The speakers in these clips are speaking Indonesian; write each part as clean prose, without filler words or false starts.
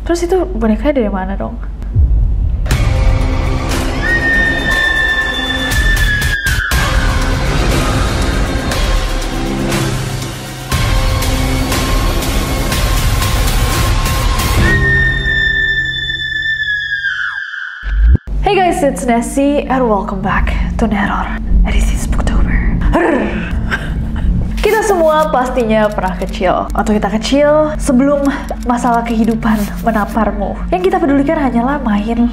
Terus itu bonekanya dari mana dong? Hey guys, it's Nessie and welcome back to Neror edisi Spooktober. Kita semua pastinya pernah kecil. Waktu kita kecil, sebelum masalah kehidupan menaparmu, yang kita pedulikan hanyalah main,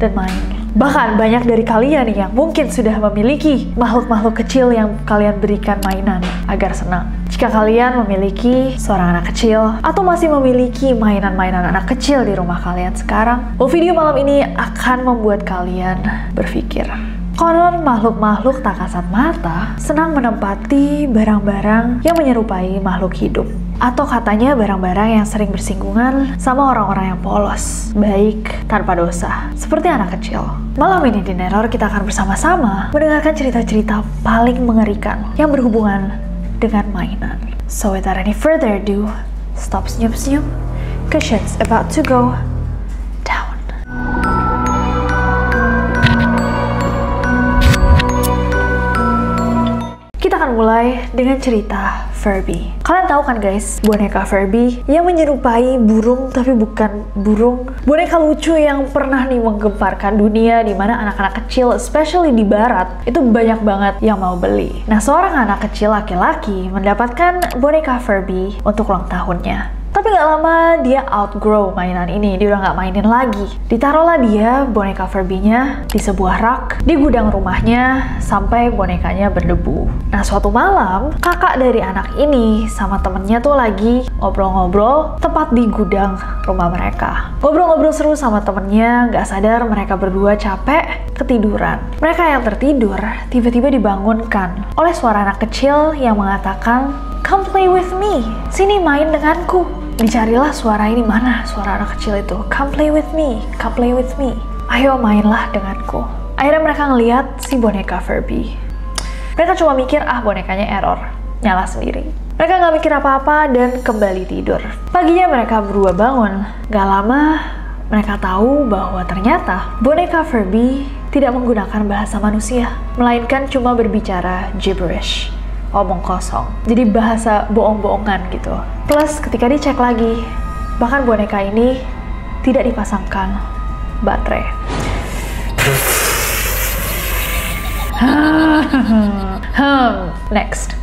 dan main. Bahkan banyak dari kalian yang mungkin sudah memiliki makhluk-makhluk kecil yang kalian berikan mainan agar senang. Jika kalian memiliki seorang anak kecil atau masih memiliki mainan-mainan anak kecil di rumah kalian sekarang, video malam ini akan membuat kalian berpikir. Konon makhluk-makhluk tak kasat mata senang menempati barang-barang yang menyerupai makhluk hidup. Atau katanya barang-barang yang sering bersinggungan sama orang-orang yang polos, baik tanpa dosa, seperti anak kecil. Malam ini di Neror kita akan bersama-sama mendengarkan cerita-cerita paling mengerikan yang berhubungan dengan mainan. So without any further ado, stop senyum-senyum, cause shit's about to go down. Kita akan mulai dengan cerita Furby. Kalian tahu kan guys, boneka Furby yang menyerupai burung tapi bukan burung. Boneka lucu yang pernah nih menggemparkan dunia, di mana anak-anak kecil, especially di barat, itu banyak banget yang mau beli. Nah, seorang anak kecil laki-laki mendapatkan boneka Furby untuk ulang tahunnya. Tapi gak lama dia outgrow mainan ini, dia udah gak mainin lagi. Ditaruhlah dia boneka Furby-nya di sebuah rak di gudang rumahnya sampai bonekanya berdebu. Nah, suatu malam kakak dari anak ini sama temennya tuh lagi ngobrol-ngobrol tepat di gudang rumah mereka. Ngobrol-ngobrol seru sama temennya, gak sadar mereka berdua capek ketiduran. Mereka yang tertidur tiba-tiba dibangunkan oleh suara anak kecil yang mengatakan, "Come play with me, sini main denganku." Dicarilah suara ini, mana suara anak kecil itu. "Come play with me, come play with me. Ayo mainlah denganku." Akhirnya mereka ngeliat si boneka Furby. Mereka cuma mikir, bonekanya error, nyala sendiri. Mereka nggak mikir apa-apa dan kembali tidur. Paginya mereka berdua bangun. Gak lama mereka tahu bahwa ternyata boneka Furby tidak menggunakan bahasa manusia, melainkan cuma berbicara gibberish, omong kosong. Jadi bahasa bohong-bohongan gitu. Plus ketika dicek lagi, bahkan boneka ini tidak dipasangkan baterai. Next.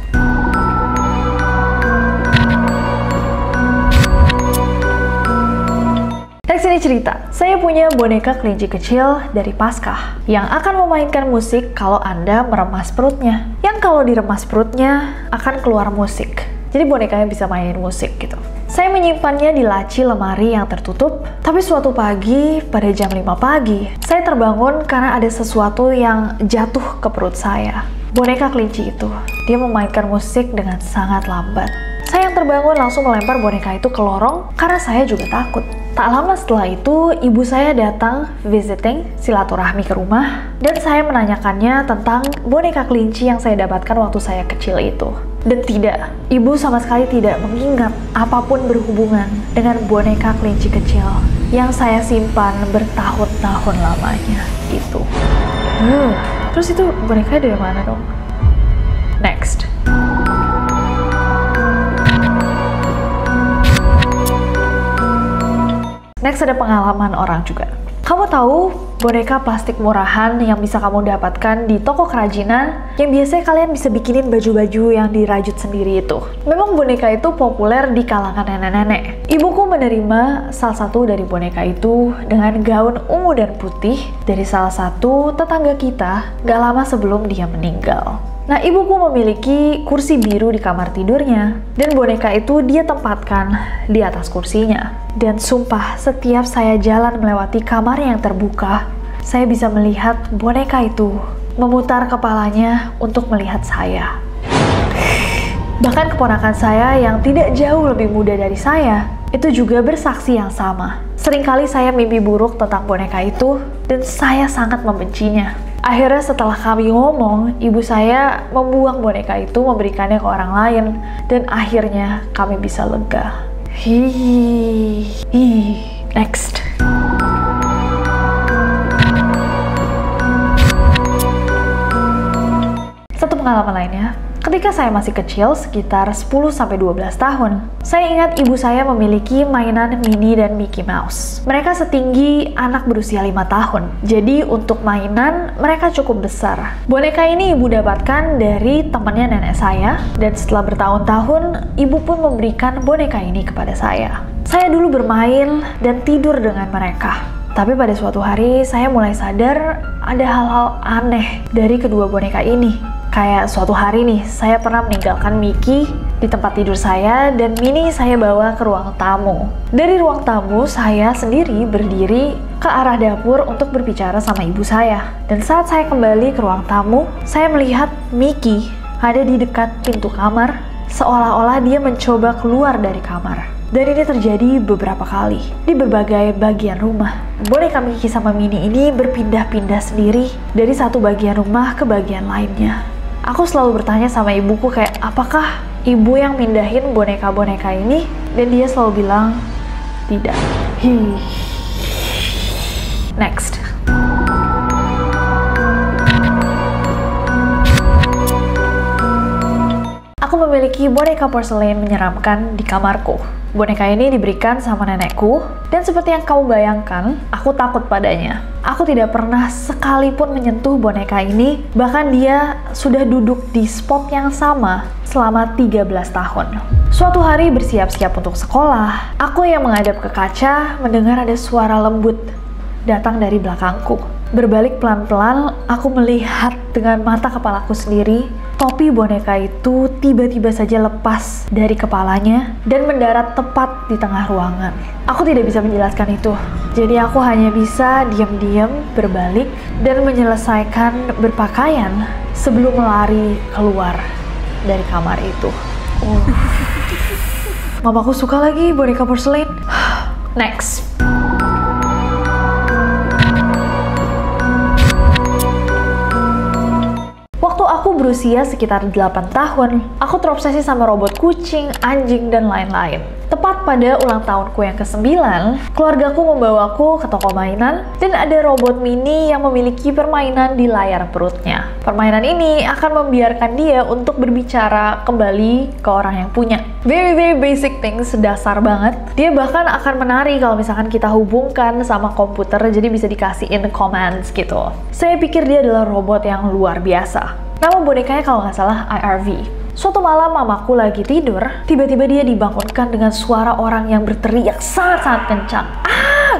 Next ini cerita, saya punya boneka kelinci kecil dari Paskah yang akan memainkan musik kalau Anda meremas perutnya. Yang kalau diremas perutnya akan keluar musik. Jadi bonekanya bisa mainin musik gitu. Saya menyimpannya di laci lemari yang tertutup, tapi suatu pagi pada jam 5 pagi, saya terbangun karena ada sesuatu yang jatuh ke perut saya. Boneka kelinci itu, dia memainkan musik dengan sangat lambat. Saya yang terbangun langsung melempar boneka itu ke lorong karena saya juga takut. Tak lama setelah itu, ibu saya datang visiting, silaturahmi ke rumah, dan saya menanyakannya tentang boneka kelinci yang saya dapatkan waktu saya kecil itu. Dan tidak, ibu sama sekali tidak mengingat apapun berhubungan dengan boneka kelinci kecil yang saya simpan bertahun-tahun lamanya itu. Terus itu bonekanya dari mana dong? Next. Next ada pengalaman orang juga. Kamu tahu boneka plastik murahan yang bisa kamu dapatkan di toko kerajinan yang biasanya kalian bisa bikinin baju-baju yang dirajut sendiri itu? Memang boneka itu populer di kalangan nenek-nenek. Ibuku menerima salah satu dari boneka itu dengan gaun ungu dan putih dari salah satu tetangga kita gak lama sebelum dia meninggal. Nah, ibuku memiliki kursi biru di kamar tidurnya, dan boneka itu dia tempatkan di atas kursinya. Dan sumpah, setiap saya jalan melewati kamar yang terbuka, saya bisa melihat boneka itu memutar kepalanya untuk melihat saya. Bahkan keponakan saya yang tidak jauh lebih muda dari saya, itu juga bersaksi yang sama. Seringkali saya mimpi buruk tentang boneka itu, dan saya sangat membencinya. Akhirnya setelah kami ngomong, ibu saya membuang boneka itu, memberikannya ke orang lain, dan akhirnya kami bisa lega. Next. Satu pengalaman lainnya, ketika saya masih kecil, sekitar 10-12 tahun, saya ingat ibu saya memiliki mainan Minnie dan Mickey Mouse. Mereka setinggi anak berusia 5 tahun, jadi untuk mainan mereka cukup besar. Boneka ini ibu dapatkan dari temannya nenek saya, dan setelah bertahun-tahun, ibu pun memberikan boneka ini kepada saya. Saya dulu bermain dan tidur dengan mereka. Tapi pada suatu hari, saya mulai sadar ada hal-hal aneh dari kedua boneka ini. Kayak suatu hari nih, saya pernah meninggalkan Mickey di tempat tidur saya dan Minnie saya bawa ke ruang tamu. Dari ruang tamu, saya sendiri berdiri ke arah dapur untuk berbicara sama ibu saya. Dan saat saya kembali ke ruang tamu, saya melihat Mickey ada di dekat pintu kamar, seolah-olah dia mencoba keluar dari kamar. Dan ini terjadi beberapa kali di berbagai bagian rumah. Boneka Mickey sama Minnie ini berpindah-pindah sendiri dari satu bagian rumah ke bagian lainnya. Aku selalu bertanya sama ibuku kayak, apakah ibu yang mindahin boneka-boneka ini? Dan dia selalu bilang, tidak. Next. Aku memiliki boneka porselen menyeramkan di kamarku. Boneka ini diberikan sama nenekku, dan seperti yang kamu bayangkan, aku takut padanya. Aku tidak pernah sekalipun menyentuh boneka ini, bahkan dia sudah duduk di spot yang sama selama 13 tahun. Suatu hari bersiap-siap untuk sekolah, aku yang menghadap ke kaca mendengar ada suara lembut datang dari belakangku. Berbalik pelan-pelan, aku melihat dengan mata kepalaku sendiri, topi boneka itu tiba-tiba saja lepas dari kepalanya dan mendarat tepat di tengah ruangan. Aku tidak bisa menjelaskan itu, jadi aku hanya bisa diam-diam berbalik dan menyelesaikan berpakaian sebelum melari keluar dari kamar itu. Mamaku suka lagi boneka porselen. Next. Aku berusia sekitar 8 tahun, aku terobsesi sama robot kucing, anjing, dan lain-lain. Tepat pada ulang tahunku yang ke-9, keluargaku membawaku ke toko mainan dan ada robot mini yang memiliki permainan di layar perutnya. Permainan ini akan membiarkan dia untuk berbicara kembali ke orang yang punya. Very basic things, dasar banget. Dia bahkan akan menari kalau misalkan kita hubungkan sama komputer, jadi bisa dikasihin commands gitu. Saya pikir dia adalah robot yang luar biasa. Nama bonekanya kalau nggak salah IRV. Suatu malam mamaku lagi tidur, tiba-tiba dia dibangunkan dengan suara orang yang berteriak sangat-sangat kencang.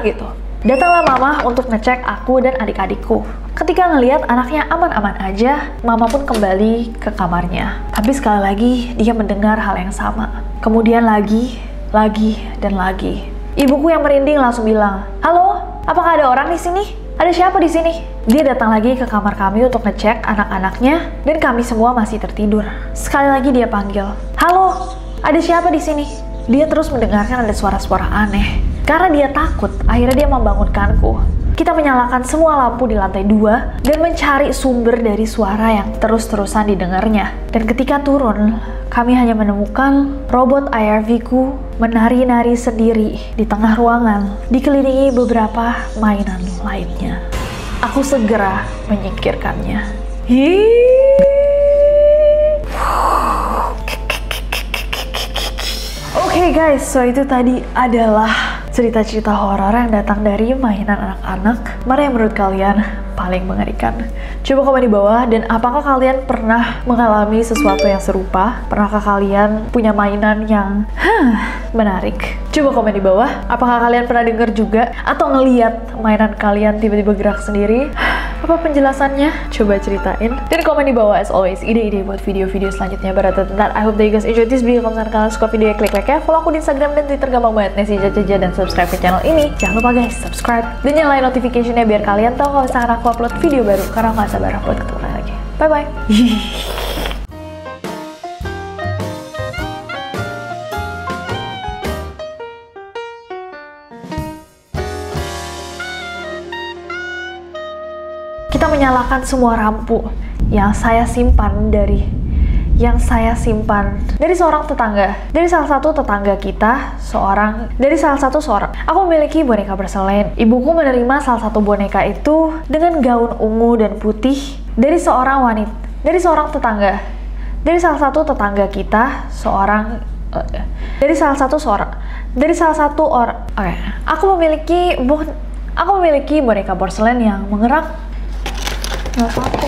Gitu. Datanglah mama untuk ngecek aku dan adik-adikku. Ketika ngelihat anaknya aman-aman aja, mama pun kembali ke kamarnya. Tapi sekali lagi dia mendengar hal yang sama. Kemudian lagi, dan lagi. Ibuku yang merinding langsung bilang, "Halo, apakah ada orang di sini? Ada siapa di sini?" Dia datang lagi ke kamar kami untuk ngecek anak-anaknya, dan kami semua masih tertidur. Sekali lagi dia panggil, "Halo, ada siapa di sini?" Dia terus mendengarkan ada suara-suara aneh. Karena dia takut, akhirnya dia membangunkanku. Kita menyalakan semua lampu di lantai 2 dan mencari sumber dari suara yang terus-terusan didengarnya. Dan ketika turun, kami hanya menemukan robot IRV-ku menari-nari sendiri di tengah ruangan, dikelilingi beberapa mainan lainnya. Aku segera menyingkirkannya. Oke guys, so itu tadi adalah cerita-cerita horor yang datang dari mainan anak-anak. Mana yang menurut kalian paling mengerikan? Coba komen di bawah, dan apakah kalian pernah mengalami sesuatu yang serupa? Pernahkah kalian punya mainan yang menarik? Coba komen di bawah, apakah kalian pernah dengar juga atau ngeliat mainan kalian tiba-tiba gerak sendiri? Apa penjelasannya? Coba ceritain. Dan komen di bawah as always ide-ide buat video-video selanjutnya. But other than that, I hope that you guys enjoyed this video. Kalau misalkan kalian suka video, klik like ya. Follow aku di Instagram dan Twitter, gampang banget. Nesi Jajaja, dan subscribe ke channel ini. Jangan lupa guys, subscribe dan nyalain notification-nya biar kalian tahu kalau misalkan aku upload video baru. Karena nggak sabar upload ketemu kalian lagi. Bye-bye. Kita menyalakan semua lampu yang saya simpan dari yang saya simpan dari seorang tetangga, dari salah satu tetangga kita, Aku memiliki boneka porselen. Ibuku menerima salah satu boneka itu dengan gaun ungu dan putih dari seorang wanita, dari salah satu tetangga kita, Aku memiliki boneka porselen yang mengerak. Nggak satu.